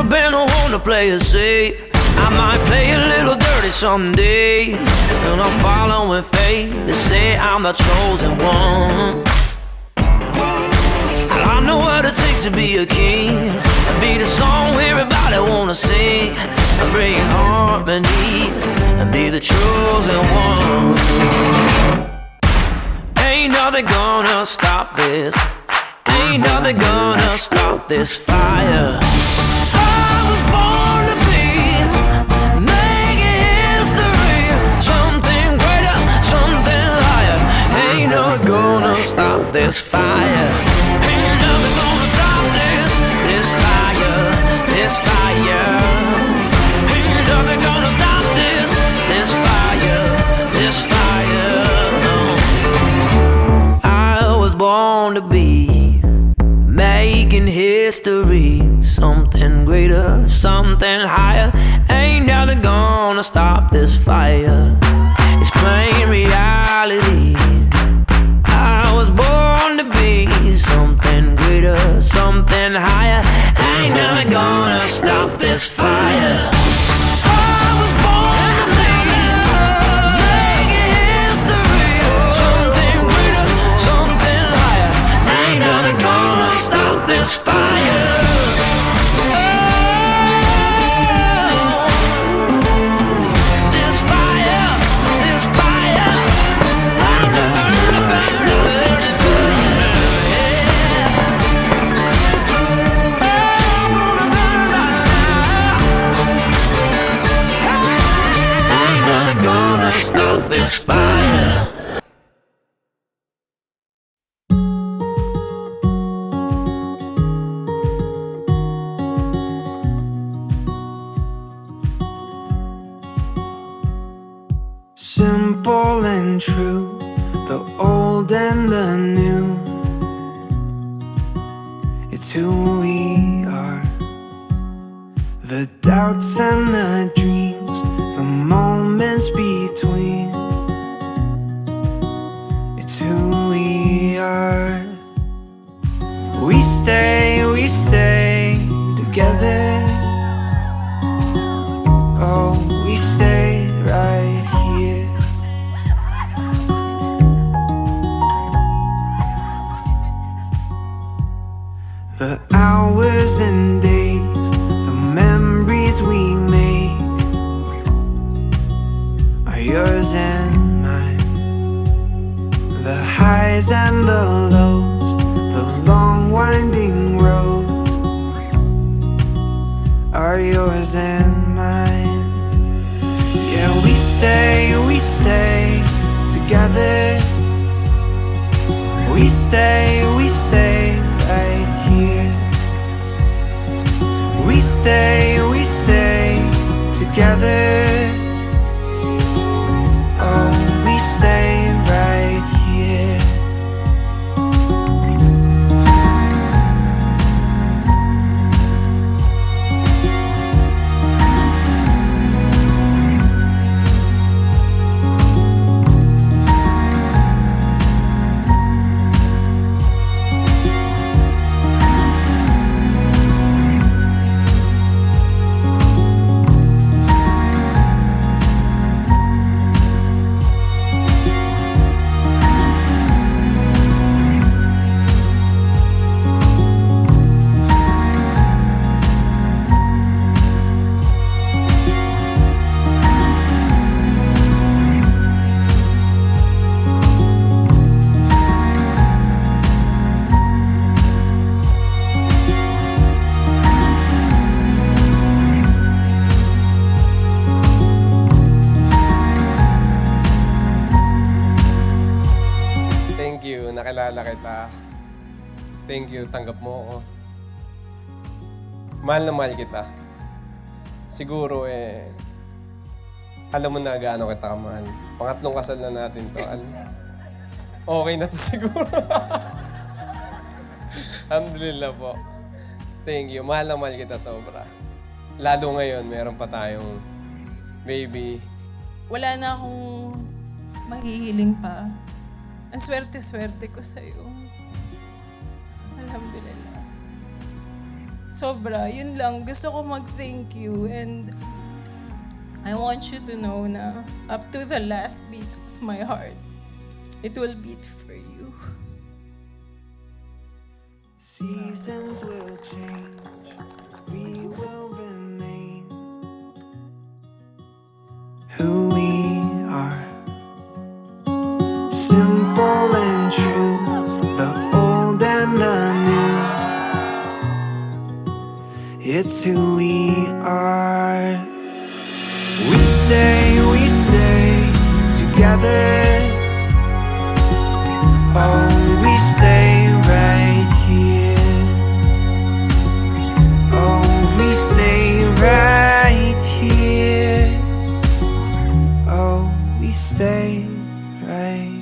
never been the one to play it safe. I might play a little dirty someday, and I'll follow in fate. They say I'm the chosen one. I know what it takes to be a king, and be the song everybody wanna sing, and bring harmony, and be the chosen one. Ain't nothing gonna stop this. Ain't nothing gonna stop this fire. I was born to be making history, something greater, something higher. Ain't nothing gonna stop this fire. Ain't nothing gonna stop this fire, this fire. Ain't nothing gonna stop this fire, this fire. I was born to be making history, something greater, something higher. Ain't nothing gonna stop this fire. It's plain reality. I was born to be something greater, something higher. Ain't nothing gonna stop this fire. I was born to be making history, something greater, something higher. Ain't nothing gonna stop this fire. Stop this fire. Simple and true, the old and the new. It's who we are. The doubts and the dreams, the moments between. It's who we are. We stay together. Oh, we stay right here. The hours and days, the memories we make are yours and mine. The highs and the lows, the long winding roads are yours and mine. Yeah, we stay together. We stay right here. We stay together. Oh, we stay right here. Nakilala kita. Thank you, tanggap mo ako. Mahal na mahal kita. Siguro alam mo na gaano kita kamahal. Pangatlong kasal na natin to. Okay na to siguro. Alhamdulillah po. Thank you. Mahal na mahal kita sobra. Lalo ngayon, meron pa tayong baby. Wala na akong mahihiling pa. Ang swerte-swerte ko sa'yo. Alhamdulillah. sobra, yun lang. Gusto ko mag-thank you and I want you to know na up to the last beat of my heart, it will beat for you. Seasons will change, we will remain who we are. Simple and true, the old and the new. It's who we are. We stay together. Oh, we stay right here. Oh, we stay right here. Oh, we stay right